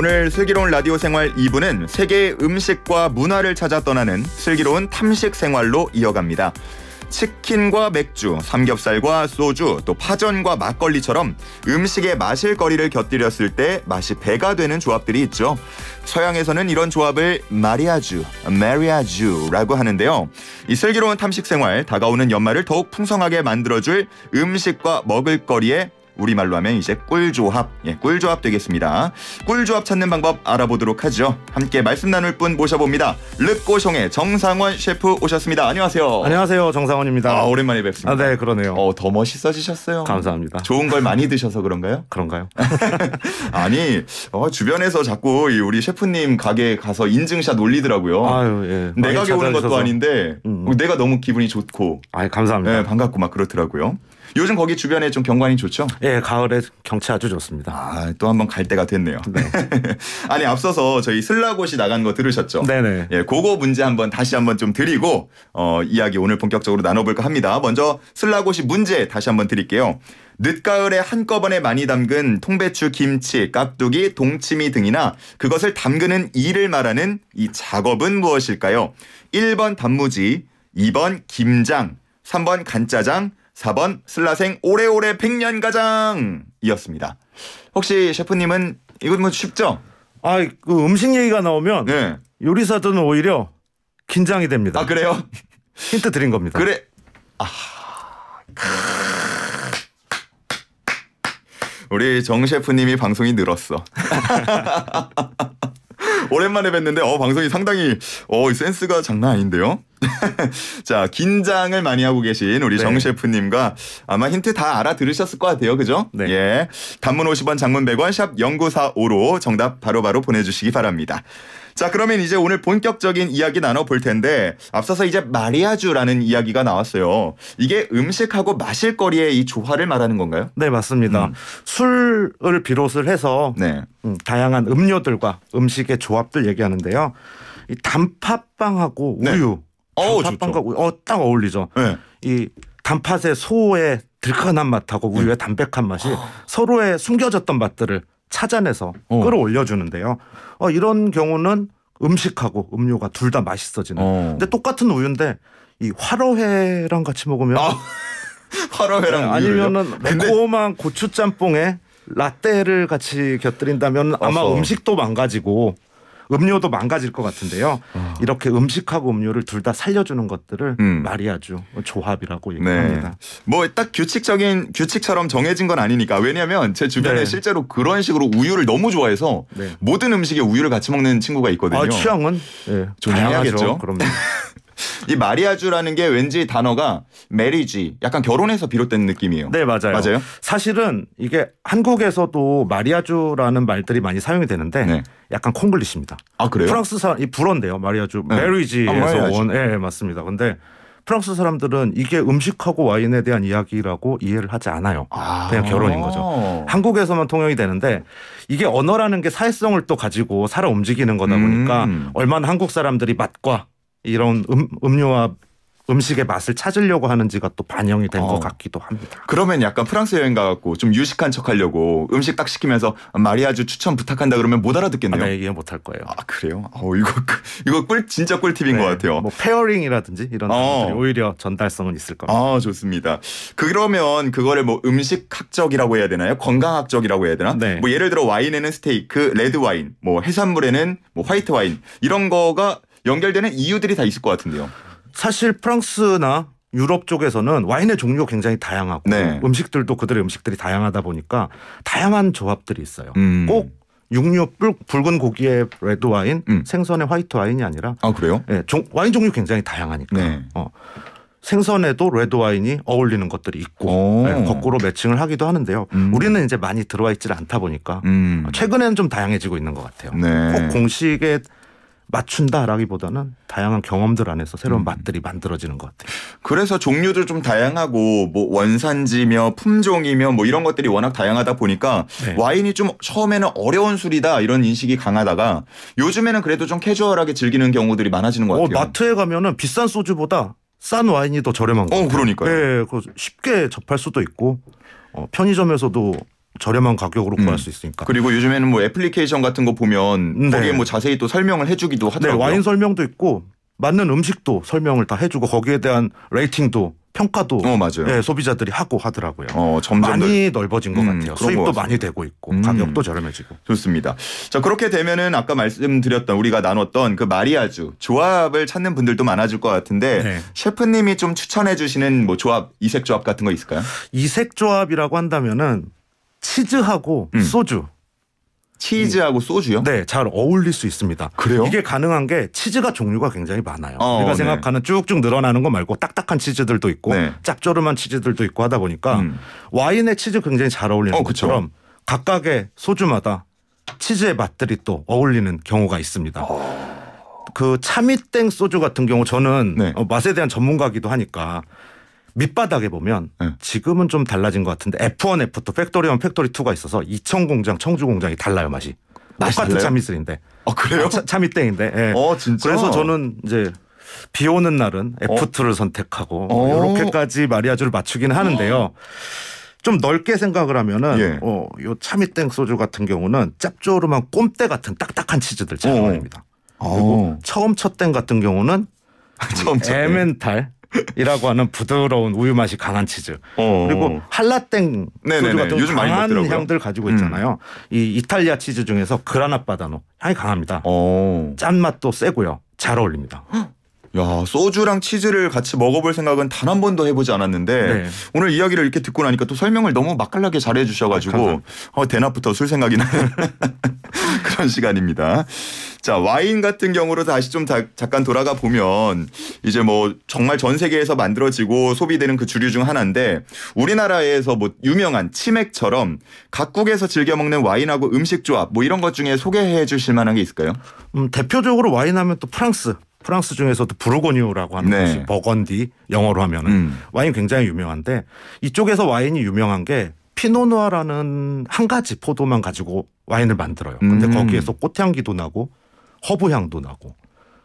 오늘 슬기로운 라디오 생활 2부는 세계의 음식과 문화를 찾아 떠나는 슬기로운 탐식 생활로 이어갑니다. 치킨과 맥주, 삼겹살과 소주, 또 파전과 막걸리처럼 음식에 마실 거리를 곁들였을 때 맛이 배가 되는 조합들이 있죠. 서양에서는 이런 조합을 마리아주라고 하는데요. 이 슬기로운 탐식 생활, 다가오는 연말을 더욱 풍성하게 만들어줄 음식과 먹을거리에 우리말로 하면 이제 꿀조합, 꿀조합 되겠습니다. 꿀조합 찾는 방법 알아보도록 하죠. 함께 말씀 나눌 분 모셔봅니다. 르꼬숑의 정상원 셰프 오셨습니다. 안녕하세요. 안녕하세요. 정상원입니다. 오랜만에 뵙습니다. 네, 그러네요. 더 멋있어지셨어요. 감사합니다. 좋은 걸 많이 드셔서 그런가요? 그런가요? 아니, 주변에서 자꾸 우리 셰프님 가게 가서 인증샷 올리더라고요. 아유, 예. 내 가게 오는 것도 아닌데 내가 너무 기분이 좋고 감사합니다. 네, 반갑고 막 그렇더라고요. 요즘 거기 주변에 좀 경관이 좋죠? 예, 가을에 경치 아주 좋습니다. 또 한번 갈 때가 됐네요. 네. 아니, 앞서서 저희 슬라곳이 나간 거 들으셨죠? 네네. 예, 그거 문제 다시 한번 좀 드리고 이야기 오늘 본격적으로 나눠볼까 합니다. 먼저 슬라곳이 문제 다시 한번 드릴게요. 늦가을에 한꺼번에 많이 담근 통배추, 김치, 깍두기, 동치미 등이나 그것을 담그는 일을 말하는 이 작업은 무엇일까요? 1번 단무지, 2번 김장, 3번 간짜장, 4번 슬라생 오래오래 백년가장이었습니다. 혹시 셰프님은 이건 뭐 쉽죠? 그 음식 얘기가 나오면 네. 요리사들은 오히려 긴장이 됩니다. 아, 그래요? 힌트 드린 겁니다. 그래. 우리 정 셰프님이 방송이 늘었어. 오랜만에 뵀는데 방송이 상당히 센스가 장난 아닌데요. 자, 긴장을 많이 하고 계신 우리 정 셰프님과 아마 힌트 다 알아들으셨을 것 같아요. 그죠? 네. 예. 단문 50원, 장문 100원, 샵 0945로 정답 바로바로 보내주시기 바랍니다. 자, 그러면 이제 오늘 본격적인 이야기 나눠볼 텐데 앞서서 이제 마리아주라는 이야기가 나왔어요. 이게 음식하고 마실거리의 이 조화를 말하는 건가요? 네, 맞습니다. 술을 비롯을 해서 다양한 음료들과 음식의 조합들 얘기하는데요. 이 단팥빵하고 우유. 단팥빵과 우유. 딱 어울리죠. 네. 이 단팥의 소의 들큰한 맛하고 우유의 담백한 맛이 서로의 숨겨졌던 맛들을 찾아내서 끌어올려주는데요. 이런 경우는 음식하고 음료가 둘 다 맛있어지는. 근데 똑같은 우유인데 이 화로회랑 같이 먹으면 화로회랑 아니면은 매콤한 고추 짬뽕에 라떼를 같이 곁들인다면 아마 음식도 망가지고 음료도 망가질 것 같은데요. 이렇게 음식하고 음료를 둘 다 살려주는 것들을 마리아주 조합이라고 얘기합니다. 네. 뭐 딱 규칙처럼 정해진 건 아니니까. 왜냐하면 제 주변에 실제로 그런 식으로 우유를 너무 좋아해서 모든 음식에 우유를 같이 먹는 친구가 있거든요. 취향은 다양하겠죠. 그럼. 이 마리아주라는 게 왠지 단어가 메리지, 약간 결혼에서 비롯된 느낌이에요. 네, 맞아요. 사실은 이게 한국에서도 마리아주라는 말들이 많이 사용이 되는데 약간 콩글리시입니다. 아, 그래요? 프랑스 사람 이 불어인데요. 마리아주, 메리지에서 온. 네, 맞습니다. 근데 프랑스 사람들은 이게 음식하고 와인에 대한 이야기라고 이해를 하지 않아요. 그냥 결혼인 거죠. 한국에서만 통용이 되는데 이게 언어라는 게 사회성을 또 가지고 살아 움직이는 거다 보니까 얼마나 한국 사람들이 맛과 이런 음료와 음식의 맛을 찾으려고 하는지가 또 반영이 된 것 같기도 합니다. 그러면 약간 프랑스 여행 가갖고 좀 유식한 척하려고 음식 딱 시키면서 마리아주 추천 부탁한다 그러면 못 알아듣겠네요. 네, 이해 못할 거예요. 그래요? 이거 진짜 꿀팁인 것 같아요. 뭐 페어링이라든지 이런 것들이 오히려 전달성은 있을 겁니다. 좋습니다. 그러면 그거를 뭐 음식학적이라고 해야 되나요? 건강학적이라고 해야 되나? 뭐 예를 들어 와인에는 스테이크, 레드 와인, 뭐 해산물에는 뭐 화이트 와인 이런 거가 연결되는 이유들이 다 있을 것 같은데요. 사실 프랑스나 유럽 쪽에서는 와인의 종류가 굉장히 다양하고 음식들도 그들의 음식들이 다양하다 보니까 다양한 조합들이 있어요. 꼭 육류 붉은 고기의 레드 와인, 생선의 화이트 와인이 아니라 그래요? 와인 종류 굉장히 다양하니까 생선에도 레드 와인이 어울리는 것들이 있고 거꾸로 매칭을 하기도 하는데요. 우리는 이제 많이 들어와 있지 않다 보니까 최근에는 좀 다양해지고 있는 것 같아요. 꼭 공식에 맞춘다라기보다는 다양한 경험들 안에서 새로운 맛들이 만들어지는 것 같아요. 그래서 종류도 좀 다양하고 뭐 원산지며 품종이며 뭐 이런 것들이 워낙 다양하다 보니까 와인이 좀 처음에는 어려운 술이다 이런 인식이 강하다가 요즘에는 그래도 좀 캐주얼하게 즐기는 경우들이 많아지는 것 같아요. 마트에 가면은 비싼 소주보다 싼 와인이 더 저렴한 것 같아요. 그러니까요. 네, 쉽게 접할 수도 있고 편의점에서도 저렴한 가격으로 구할 수 있으니까. 그리고 요즘에는 뭐 애플리케이션 같은 거 보면 네. 거기에 뭐 자세히 또 설명을 해주기도 하더라고요. 네, 와인 설명도 있고 맞는 음식도 설명을 다 해주고 거기에 대한 레이팅도 평가도 맞아요. 네, 소비자들이 하고 하더라고요. 점점 많이 넓어진 것 같아요. 수입도 많이 되고 있고 가격도 저렴해지고. 좋습니다. 자, 그렇게 되면은 아까 말씀드렸던 우리가 나눴던 그 마리아주 조합을 찾는 분들도 많아질 것 같은데 네. 셰프님이 좀 추천해 주시는 뭐 조합, 이색 조합 같은 거 있을까요? 이색 조합이라고 한다면은 치즈하고 소주. 치즈하고 소주요? 네, 잘 어울릴 수 있습니다. 그래요? 이게 가능한 게 치즈가 종류가 굉장히 많아요. 우리가 네. 생각하는 쭉쭉 늘어나는 거 말고 딱딱한 치즈들도 있고 네. 짭조름한 치즈들도 있고 하다 보니까 와인에 치즈 굉장히 잘 어울리는 것처럼 각각의 소주마다 치즈의 맛들이 또 어울리는 경우가 있습니다. 그 차미땡 소주 같은 경우 저는 네. 맛에 대한 전문가기도 하니까 밑바닥에 보면 지금은 좀 달라진 것 같은데 F1, F2, 팩토리 1, 팩토리 2가 있어서 이천 공장, 청주 공장이 달라요 맛이. 똑같은 달라요? 차미슬인데. 그래요? 차미땡인데. 예. 진짜. 그래서 저는 이제 비 오는 날은 F2를 선택하고 이렇게까지 마리아주를 맞추기는 하는데요. 좀 넓게 생각을 하면은 요 차미땡 소주 같은 경우는 짭조름한 꼼대 같은 딱딱한 치즈들 잘 어울립니다. 그리고 처음 첫 땡 같은 경우는 에멘탈 이라고 하는 부드러운 우유 맛이 강한 치즈. 그리고 할라땡 소주 같은 요즘 강한 향들 가지고 있잖아요. 이 이탈리아 치즈 중에서 그라나 바다노 향이 강합니다. 짠맛도 세고요. 잘 어울립니다. 야, 소주랑 치즈를 같이 먹어볼 생각은 단 한 번도 해보지 않았는데 오늘 이야기를 이렇게 듣고 나니까 또 설명을 너무 맛깔나게 잘해 주셔가지고 대낮부터 술 생각이 나는 그런 시간입니다. 자, 와인 같은 경우로 다시 좀 잠깐 돌아가 보면 이제 뭐 정말 전 세계에서 만들어지고 소비되는 그 주류 중 하나인데 우리나라에서 뭐 유명한 치맥처럼 각국에서 즐겨 먹는 와인하고 음식 조합 뭐 이런 것 중에 소개해 주실 만한 게 있을까요? 대표적으로 와인 하면 또 프랑스 중에서도 부르고뉴라고 하는 것이 버건디 영어로 하면은 와인 굉장히 유명한데 이쪽에서 와인이 유명한 게 피노누아라는 한 가지 포도만 가지고 와인을 만들어요. 근데 거기에서 꽃향기도 나고 허브 향도 나고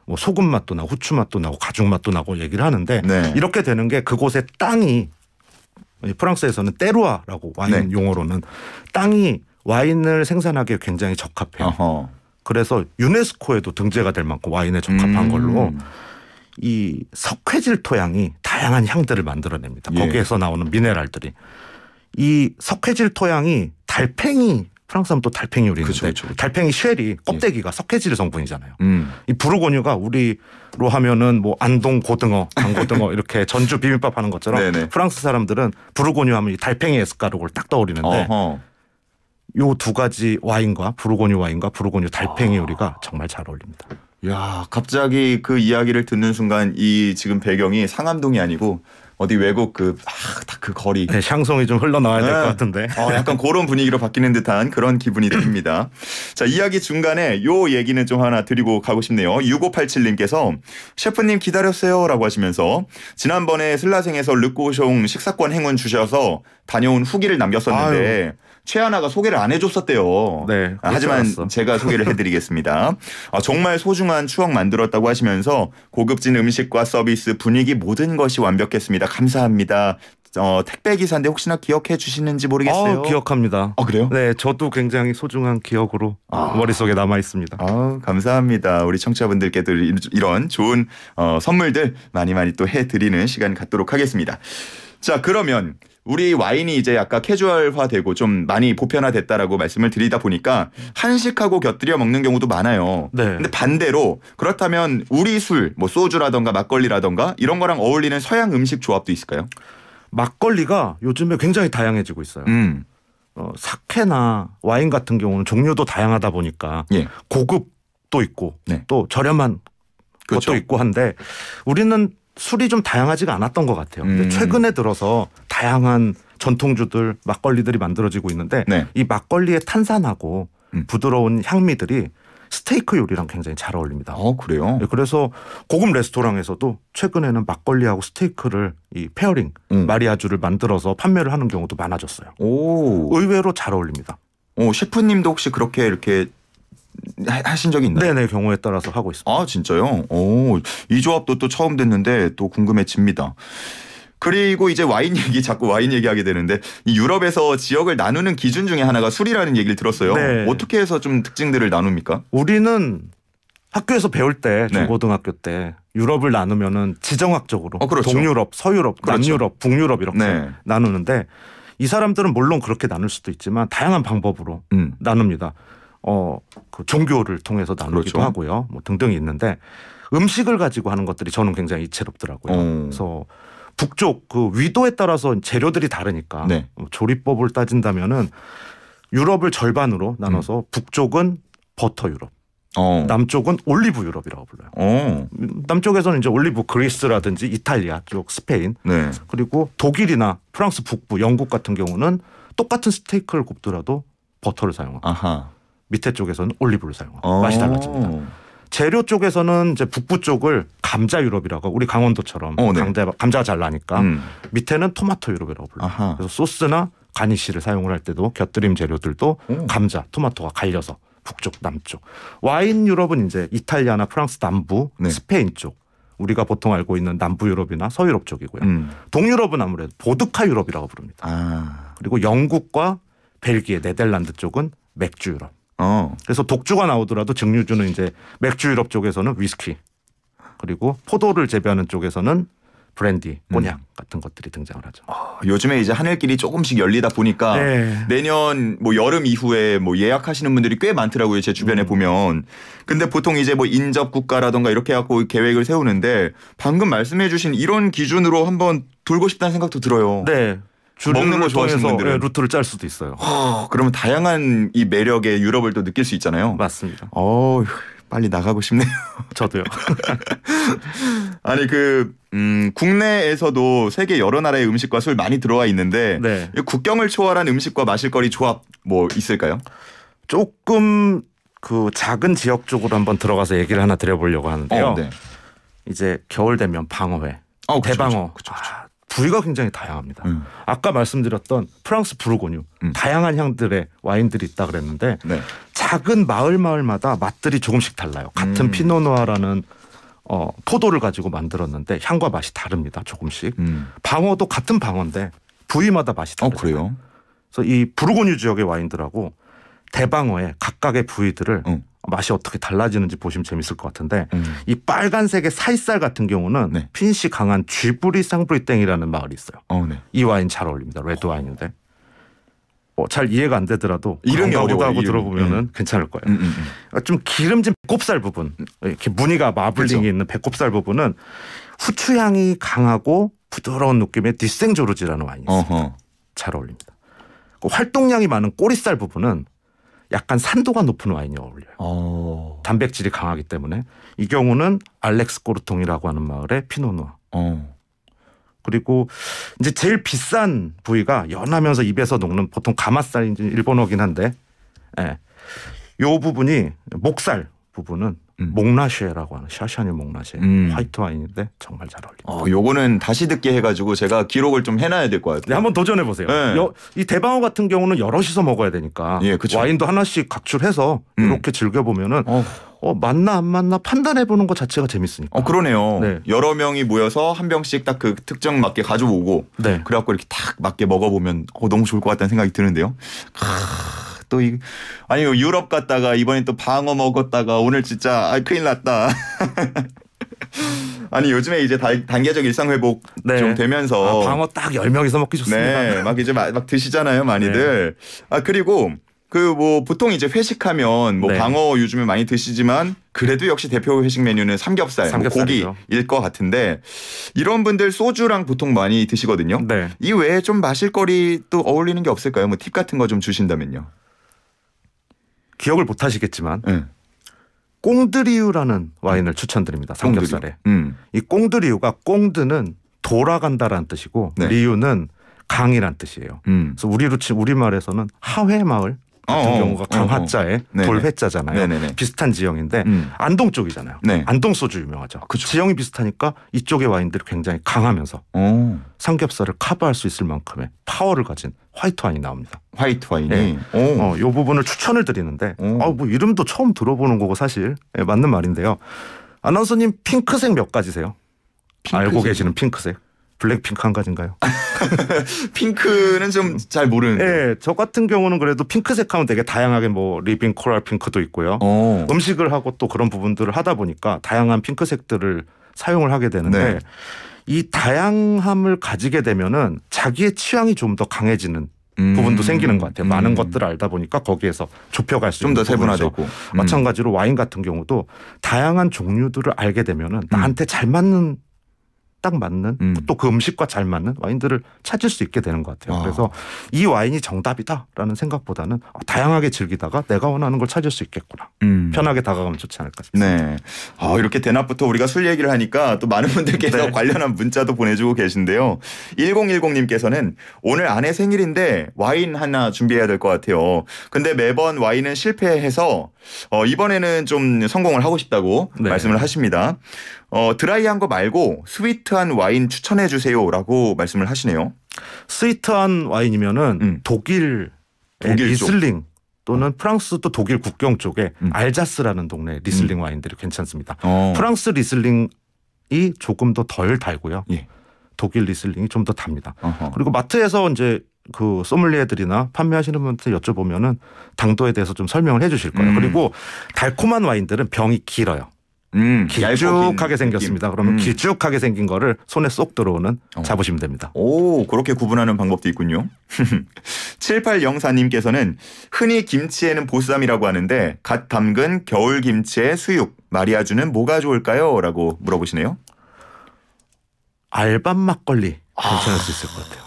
뭐 소금 맛도 나고 후추 맛도 나고 가죽 맛도 나고 얘기를 하는데 이렇게 되는 게 그곳의 땅이 프랑스에서는 테루아라고 와인 용어로는 땅이 와인을 생산하기에 굉장히 적합해요. 그래서 유네스코에도 등재가 될 만큼 와인에 적합한 걸로 이 석회질 토양이 다양한 향들을 만들어냅니다. 거기에서 나오는 미네랄들이. 이 석회질 토양이 달팽이 프랑스 하면 또 달팽이 요리인데 달팽이 쉘이 껍데기가 석회질 성분이잖아요. 이 부르고뉴가 우리로 하면은 뭐 안동 고등어, 강고등어 이렇게 전주 비빔밥 하는 것처럼 프랑스 사람들은 부르고뉴 하면 이 달팽이 에스카르고를 딱 떠오르는데 요 두 가지 와인과 부르고뉴 와인과 부르고뉴 달팽이 요리가 정말 잘 어울립니다. 야, 갑자기 그 이야기를 듣는 순간 이 지금 배경이 상암동이 아니고 어디 외국 그 거리. 네, 샹송이 좀 흘러나와야 될 것 같은데. 약간 그런 분위기로 바뀌는 듯한 그런 기분이 듭니다. 자, 이야기 중간에 요 얘기는 좀 하나 드리고 가고 싶네요. 6587님께서 셰프님 기다렸어요라고 하시면서 지난번에 슬라생에서 르꼬숑 식사권 행운 주셔서 다녀온 후기를 남겼었는데 최하나가 소개를 안 해줬었대요. 하지만 제가 소개를 해드리겠습니다. 정말 소중한 추억 만들었다고 하시면서 고급진 음식과 서비스, 분위기 모든 것이 완벽했습니다. 감사합니다. 택배 기사인데 혹시나 기억해 주시는지 모르겠어요. 기억합니다. 그래요? 네, 저도 굉장히 소중한 기억으로 머릿속에 남아 있습니다. 감사합니다. 우리 청취자분들께도 이런 좋은 선물들 많이 또 해드리는 시간 갖도록 하겠습니다. 자, 그러면 우리 와인이 이제 약간 캐주얼화되고 좀 많이 보편화됐다라고 말씀을 드리다 보니까 한식하고 곁들여 먹는 경우도 많아요. 근데 반대로 그렇다면 우리 술, 뭐 소주라던가 막걸리라던가 이런 거랑 어울리는 서양 음식 조합도 있을까요? 막걸리가 요즘에 굉장히 다양해지고 있어요. 사케나 와인 같은 경우는 종류도 다양하다 보니까 고급도 있고 또 저렴한 것도 있고 한데 우리는 술이 좀 다양하지가 않았던 것 같아요. 근데 최근에 들어서 다양한 전통주들, 막걸리들이 만들어지고 있는데 이 막걸리의 탄산하고 부드러운 향미들이 스테이크 요리랑 굉장히 잘 어울립니다. 그래요? 그래서 고급 레스토랑에서도 최근에는 막걸리하고 스테이크를 이 페어링, 마리아주를 만들어서 판매를 하는 경우도 많아졌어요. 의외로 잘 어울립니다. 셰프님도 혹시 그렇게 이렇게 하신 적이 있나요? 네네, 경우에 따라서 하고 있습니다. 진짜요? 이 조합도 또 처음 듣는데 또 궁금해집니다. 그리고 이제 와인 얘기 자꾸 와인 얘기하게 되는데 이 유럽에서 지역을 나누는 기준 중에 하나가 술이라는 얘기를 들었어요. 네. 어떻게 해서 좀 특징들을 나눕니까? 우리는 학교에서 배울 때 중고등학교 때 유럽을 나누면은 지정학적으로 그렇죠. 동유럽, 서유럽, 그렇죠. 남유럽, 북유럽 이렇게 나누는데 이 사람들은 물론 그렇게 나눌 수도 있지만 다양한 방법으로 나눕니다. 그 종교를 통해서 나누기도 하고요. 뭐 등등이 있는데 음식을 가지고 하는 것들이 저는 굉장히 이채롭더라고요. 그래서 북쪽 그 위도에 따라서 재료들이 다르니까 조리법을 따진다면은 유럽을 절반으로 나눠서 북쪽은 버터 유럽, 남쪽은 올리브 유럽이라고 불러요. 남쪽에서는 이제 올리브 그리스라든지 이탈리아 쪽 스페인 그리고 독일이나 프랑스 북부 영국 같은 경우는 똑같은 스테이크를 굽더라도 버터를 사용하고 밑에 쪽에서는 올리브를 사용하고 맛이 달라집니다. 재료 쪽에서는 이제 북부 쪽을 감자 유럽이라고 우리 강원도처럼 감자가 잘 나니까 밑에는 토마토 유럽이라고 불러요. 그래서 소스나 가니쉬를 사용을 할 때도 곁들임 재료들도 감자, 토마토가 갈려서 북쪽, 남쪽. 와인 유럽은 이제 이탈리아나 프랑스 남부, 스페인 쪽. 우리가 보통 알고 있는 남부 유럽이나 서유럽 쪽이고요. 동유럽은 아무래도 보드카 유럽이라고 부릅니다. 그리고 영국과 벨기에, 네덜란드 쪽은 맥주 유럽. 그래서 독주가 나오더라도 증류주는 이제 맥주 유럽 쪽에서는 위스키 그리고 포도를 재배하는 쪽에서는 브랜디, 꼬냑 같은 것들이 등장을 하죠. 요즘에 이제 하늘길이 조금씩 열리다 보니까 내년 뭐 여름 이후에 뭐 예약하시는 분들이 꽤 많더라고요. 제 주변에 보면. 근데 보통 이제 뭐 인접 국가라던가 이렇게 해갖고 계획을 세우는데 방금 말씀해주신 이런 기준으로 한번 돌고 싶다는 생각도 들어요. 네. 먹는 거 좋아하시는 분들은 루트를 짤 수도 있어요. 그러면 다양한 이 매력의 유럽을 또 느낄 수 있잖아요. 맞습니다. 빨리 나가고 싶네요. 저도요. 아니 국내에서도 세계 여러 나라의 음식과 술 많이 들어와 있는데 국경을 초월한 음식과 마실거리 조합 뭐 있을까요? 조금 그 작은 지역 쪽으로 한번 들어가서 얘기를 하나 드려보려고 하는데요. 이제 겨울 되면 방어회, 대방어. 그쵸. 부위가 굉장히 다양합니다. 아까 말씀드렸던 프랑스 부르고뉴 다양한 향들의 와인들이 있다 그랬는데 작은 마을마다 맛들이 조금씩 달라요. 같은 피노누아라는 포도를 가지고 만들었는데 향과 맛이 다릅니다. 조금씩. 방어도 같은 방어인데 부위마다 맛이 달라요. 그래요? 그래서 이 부르고뉴 지역의 와인들하고 대방어의 각각의 부위들을 맛이 어떻게 달라지는지 보시면 재밌을 것 같은데 이 빨간색의 사이살 같은 경우는 핀시 강한 쥐브리 쌍브리땡이라는 마을이 있어요. 이 와인 잘 어울립니다. 레드 와인인데 잘 이해가 안 되더라도 이름이 어려워요. 들어보면은 괜찮을 거예요. 좀 기름진 배꼽살 부분 이렇게 무늬가 마블링이 있는 배꼽살 부분은 후추향이 강하고 부드러운 느낌의 디생조르지라는 와인이 있습니다. 잘 어울립니다. 활동량이 많은 꼬리살 부분은 약간 산도가 높은 와인이 어울려요. 단백질이 강하기 때문에 이 경우는 알렉스 꼬르통이라고 하는 마을의 피노누아. 그리고 이제 제일 비싼 부위가 연하면서 입에서 녹는 보통 가마살인지 일본어긴 한데 요 부분이 목살 부분은 몽라쉐라고 하는 샤샤니 몽라쉐 화이트 와인인데 정말 잘 어울립니다. 요거는 다시 듣게 해가지고 제가 기록을 좀 해놔야 될 것 같아요. 네, 한번 도전해 보세요. 이 대방어 같은 경우는 여럿이서 먹어야 되니까 와인도 하나씩 각출해서 이렇게 즐겨보면은 맞나 안 맞나 판단해보는 것 자체가 재밌으니까. 그러네요. 여러 명이 모여서 한 병씩 딱 그 특정 맞게 가져오고 그래갖고 이렇게 딱 맞게 먹어보면 너무 좋을 것 같다는 생각이 드는데요. 아니 유럽 갔다가 이번엔 또 방어 먹었다가 오늘 진짜 큰일 났다. 아니 요즘에 이제 단계적 일상 회복 좀 되면서 방어 딱 10명이서 먹기 좋습니다. 막 이제 막 드시잖아요, 많이들. 그리고 그 뭐 보통 이제 회식하면 뭐 방어 요즘에 많이 드시지만 그래도 역시 대표 회식 메뉴는 삼겹살, 뭐 고기일 것 같은데 이런 분들 소주랑 보통 많이 드시거든요. 이 외에 좀 마실거리 또 어울리는 게 없을까요? 뭐 팁 같은 거 좀 주신다면요. 기억을 못 하시겠지만 꽁드리유라는 와인을 추천드립니다. 삼겹살에. 이 꽁드리유가 꽁드는 돌아간다라는 뜻이고 리유는 강이란 뜻이에요. 그래서 우리말에서는 하회마을 같은 경우가 강화자에 돌회자잖아요. 비슷한 지형인데 안동 쪽이잖아요. 안동 소주 유명하죠. 지형이 비슷하니까 이쪽의 와인들이 굉장히 강하면서 삼겹살을 커버할 수 있을 만큼의 파워를 가진 화이트 와인이 나옵니다. 화이트 와인이? 이 부분을 추천을 드리는데 뭐 이름도 처음 들어보는 거고 사실 맞는 말인데요. 아나운서님 핑크색 몇 가지세요? 알고 계시는 핑크색? 블랙핑크 한 가지인가요? 핑크는 좀 잘 모르는데. 네, 저 같은 경우는 그래도 핑크색 하면 되게 다양하게 뭐 리빙 코랄 핑크도 있고요. 음식을 하고 또 그런 부분들을 하다 보니까 다양한 핑크색들을 사용을 하게 되는데 네. 이 다양함을 가지게 되면은 자기의 취향이 좀 더 강해지는 부분도 생기는 것 같아요. 많은 것들을 알다 보니까 거기에서 좁혀갈 수 좀 있는 더 세분화되고 마찬가지로 와인 같은 경우도 다양한 종류들을 알게 되면은 나한테 잘 맞는 딱 맞는 또 그 음식과 잘 맞는 와인들을 찾을 수 있게 되는 것 같아요. 그래서 이 와인이 정답이다라는 생각보다는 다양하게 즐기다가 내가 원하는 걸 찾을 수 있겠구나. 편하게 다가가면 좋지 않을까 싶습니다. 네. 이렇게 대낮부터 우리가 술 얘기를 하니까 또 많은 분들께서 네. 관련한 문자도 보내주고 계신데요. 1010님께서는 오늘 아내 생일인데 와인 하나 준비해야 될 것 같아요. 근데 매번 와인은 실패해서 이번에는 좀 성공을 하고 싶다고 네. 말씀을 하십니다. 드라이한 거 말고 스위트한 와인 추천해 주세요라고 말씀을 하시네요. 스위트한 와인이면은 독일 리슬링 또는 프랑스 또 독일 국경 쪽에 알자스라는 동네 리슬링 와인들이 괜찮습니다. 프랑스 리슬링이 조금 더 덜 달고요. 예. 독일 리슬링이 좀 더 답니다. 그리고 마트에서 이제 그 소믈리에들이나 판매하시는 분한테 여쭤보면은 당도에 대해서 좀 설명을 해주실 거예요. 그리고 달콤한 와인들은 병이 길어요. 길쭉하게 생겼습니다. 그러면 길쭉하게 생긴 거를 손에 쏙 들어오는 잡으시면 됩니다. 오, 그렇게 구분하는 방법도 있군요. 7804님께서는 흔히 김치에는 보쌈이라고 하는데 갓 담근 겨울 김치에 수육, 마리아주는 뭐가 좋을까요? 라고 물어보시네요. 알밤 막걸리 괜찮을 수 있을 것 같아요.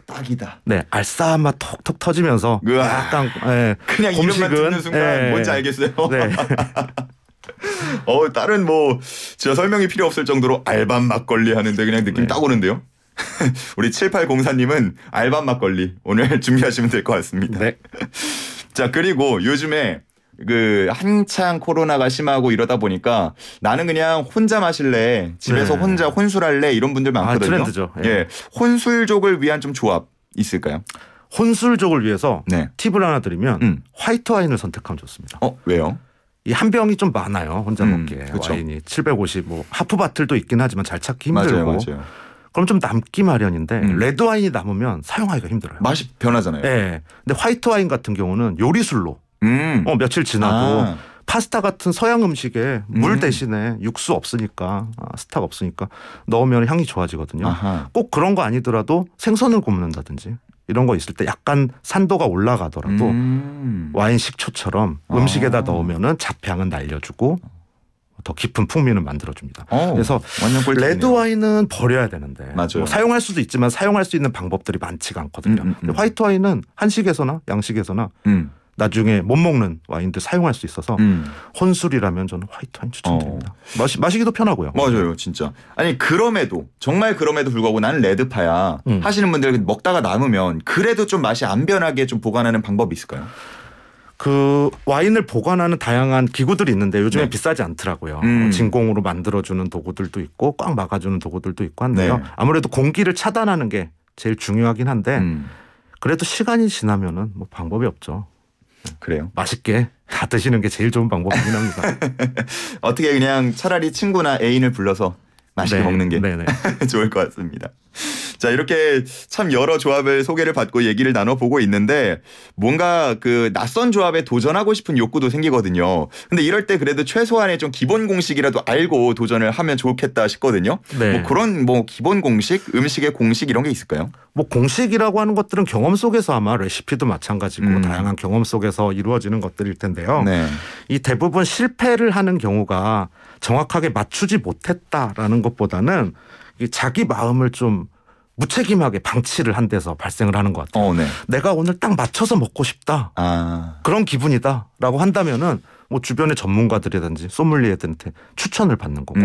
딱이다. 네, 알싸한 맛 톡톡 터지면서 약간 그냥 이름만 듣는 순간 뭔지 알겠어요. 네. 다른 뭐 진짜 설명이 필요 없을 정도로 알밤 막걸리 하는데 그냥 느낌 딱 오는데요. 우리 7804님은 알밤 막걸리 오늘 준비하시면 될 것 같습니다. 네. 자, 그리고 요즘에 그 한창 코로나가 심하고 이러다 보니까 나는 그냥 혼자 마실래, 집에서 혼자 혼술할래 이런 분들 많거든요. 트렌드죠. 예. 혼술족을 위한 좀 조합 있을까요? 혼술족을 위해서 팁을 하나 드리면 화이트 와인을 선택하면 좋습니다. 왜요? 이 한 병이 좀 많아요. 혼자 먹기에. 그쵸. 와인이 750 뭐 하프 바틀도 있긴 하지만 잘 찾기 힘들고. 맞아요. 그럼 좀 남기 마련인데 레드 와인이 남으면 사용하기가 힘들어요. 맛이 변하잖아요. 네. 근데 화이트 와인 같은 경우는 요리술로 며칠 지나도 파스타 같은 서양 음식에 물 대신에 육수 없으니까 스탁 없으니까 넣으면 향이 좋아지거든요. 꼭 그런 거 아니더라도 생선을 굽는다든지 이런 거 있을 때 약간 산도가 올라가더라도 와인 식초처럼 음식에다 넣으면은 잡향은 날려주고 더 깊은 풍미는 만들어줍니다. 그래서 레드 와인은 버려야 되는데 뭐 사용할 수도 있지만 사용할 수 있는 방법들이 많지가 않거든요. 근데 화이트 와인은 한식에서나 양식에서나 나중에 못 먹는 와인들 사용할 수 있어서 혼술이라면 저는 화이트 와인 추천드립니다. 마시기도 편하고요. 맞아요, 진짜. 아니 정말 그럼에도 불구하고 나는 레드파야 하시는 분들 먹다가 남으면 그래도 좀 맛이 안 변하게 좀 보관하는 방법이 있을까요? 그 와인을 보관하는 다양한 기구들이 있는데 요즘에 비싸지 않더라고요. 진공으로 만들어주는 도구들도 있고 꽉 막아주는 도구들도 있고 한데요. 아무래도 공기를 차단하는 게 제일 중요하긴 한데 그래도 시간이 지나면은 뭐 방법이 없죠. 그래요? 맛있게 다 드시는 게 제일 좋은 방법이긴 합니다. 어떻게 그냥 차라리 친구나 애인을 불러서 맛있게 먹는 게 좋을 것 같습니다. 자, 이렇게 참 여러 조합을 소개를 받고 얘기를 나눠보고 있는데 뭔가 그 낯선 조합에 도전하고 싶은 욕구도 생기거든요. 근데 이럴 때 그래도 최소한의 좀 기본 공식이라도 알고 도전을 하면 좋겠다 싶거든요. 뭐 그런 뭐 기본 공식, 음식의 공식 이런 게 있을까요? 뭐 공식이라고 하는 것들은 경험 속에서 아마 레시피도 마찬가지고 다양한 경험 속에서 이루어지는 것들일 텐데요. 이 대부분 실패를 하는 경우가 정확하게 맞추지 못했다라는 것보다는 자기 마음을 좀 무책임하게 방치를 한 데서 발생을 하는 것 같아요. 내가 오늘 딱 맞춰서 먹고 싶다. 그런 기분이다라고 한다면은 뭐 주변의 전문가들이든지 소믈리에들한테 추천을 받는 거고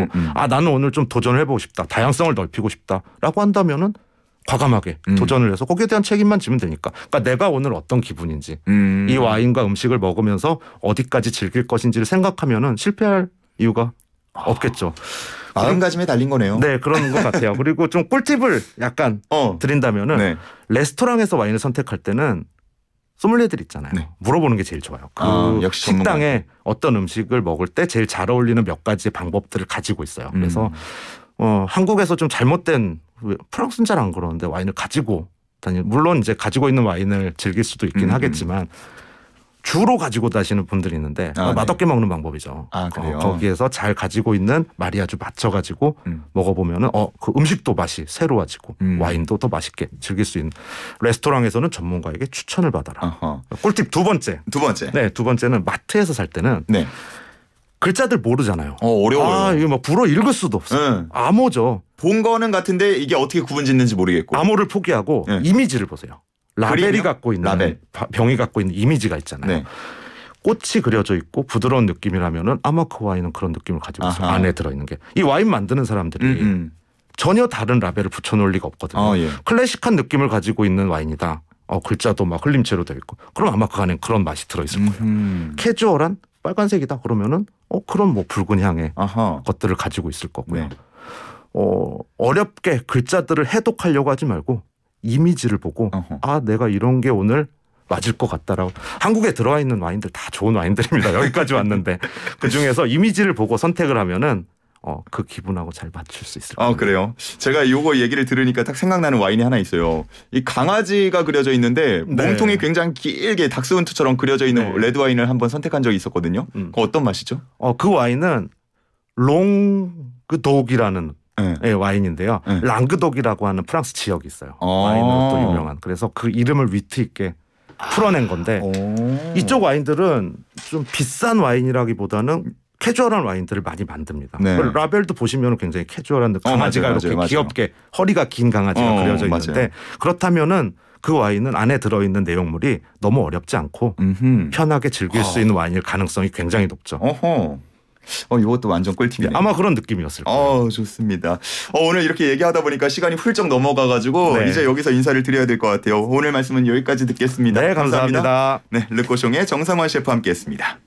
나는 오늘 좀 도전을 해보고 싶다. 다양성을 넓히고 싶다라고 한다면은 과감하게 도전을 해서 거기에 대한 책임만 지면 되니까. 그러니까 내가 오늘 어떤 기분인지 이 와인과 음식을 먹으면서 어디까지 즐길 것인지를 생각하면은 실패할 이유가 없겠죠. 마음가짐에 달린 거네요. 네, 그런 것 같아요. 그리고 좀 꿀팁을 약간 드린다면은 레스토랑에서 와인을 선택할 때는 소믈리에들 있잖아요. 물어보는 게 제일 좋아요. 그 역시 식당에 어떤 음식을 먹을 때 제일 잘 어울리는 몇 가지의 방법들을 가지고 있어요. 그래서 한국에서 좀 잘못된 프랑스는 잘 안 그러는데 와인을 가지고 물론 이제 가지고 있는 와인을 즐길 수도 있긴 하겠지만 주로 가지고 다시는 분들이 있는데 맛없게 네. 먹는 방법이죠. 그래요? 거기에서 잘 가지고 있는 마리아주 맞춰가지고 먹어보면은 그 음식도 맛이 새로워지고 와인도 더 맛있게 즐길 수 있는 레스토랑에서는 전문가에게 추천을 받아라. 꿀팁 두 번째. 네, 두 번째는 마트에서 살 때는 네. 글자들 모르잖아요. 어려워요. 이거 막 불어 읽을 수도 없어요. 암호죠. 본 거는 같은데 이게 어떻게 구분 짓는지 모르겠고. 암호를 포기하고 이미지를 보세요. 라벨이 갖고 있는 병이 갖고 있는 이미지가 있잖아요. 네. 꽃이 그려져 있고 부드러운 느낌이라면은 아마 그 와인은 그런 느낌을 가지고 있어요. 안에 들어있는 게. 이 와인 만드는 사람들이 전혀 다른 라벨을 붙여놓을 리가 없거든요. 예. 클래식한 느낌을 가지고 있는 와인이다. 글자도 막 흘림체로 되어 있고. 그럼 아마 그 안에 그런 맛이 들어있을 거예요. 캐주얼한 빨간색이다 그러면은 그런 뭐 붉은 향의 것들을 가지고 있을 거고요. 네. 어렵게 글자들을 해독하려고 하지 말고 이미지를 보고 내가 이런 게 오늘 맞을 것 같다라고. 한국에 들어와 있는 와인들 다 좋은 와인들입니다. 여기까지 왔는데 그중에서 이미지를 보고 선택을 하면은 그 기분하고 잘 맞출 수 있을 거예요. 그래요? 제가 요거 얘기를 들으니까 딱 생각나는 와인이 하나 있어요. 이 강아지가 그려져 있는데 네. 몸통이 굉장히 길게 닥스훈트처럼 그려져 있는 네. 레드 와인을 한번 선택한 적이 있었거든요. 그거 어떤 맛이죠? 그 와인은 롱그독이라는 네, 와인인데요. 네. 랑그독이라고 하는 프랑스 지역이 있어요. 와인으로 또 유명한. 그래서 그 이름을 위트 있게 풀어낸 건데 이쪽 와인들은 좀 비싼 와인이라기보다는 캐주얼한 와인들을 많이 만듭니다. 네. 라벨도 보시면 굉장히 캐주얼한 강아지가 이렇게 귀엽게 허리가 긴 강아지가 그려져 있는데 맞아요. 그렇다면은 그 와인은 안에 들어있는 내용물이 너무 어렵지 않고 편하게 즐길 수 있는 와인일 가능성이 굉장히 높죠. 이것도 완전 꿀팁이네요. 아마 그런 느낌이었을 거예요. 좋습니다. 오늘 이렇게 얘기하다 보니까 시간이 훌쩍 넘어가가지고 네. 이제 여기서 인사를 드려야 될 것 같아요. 오늘 말씀은 여기까지 듣겠습니다. 네, 감사합니다. 네, 르꼬숑의 정상원 셰프와 함께했습니다.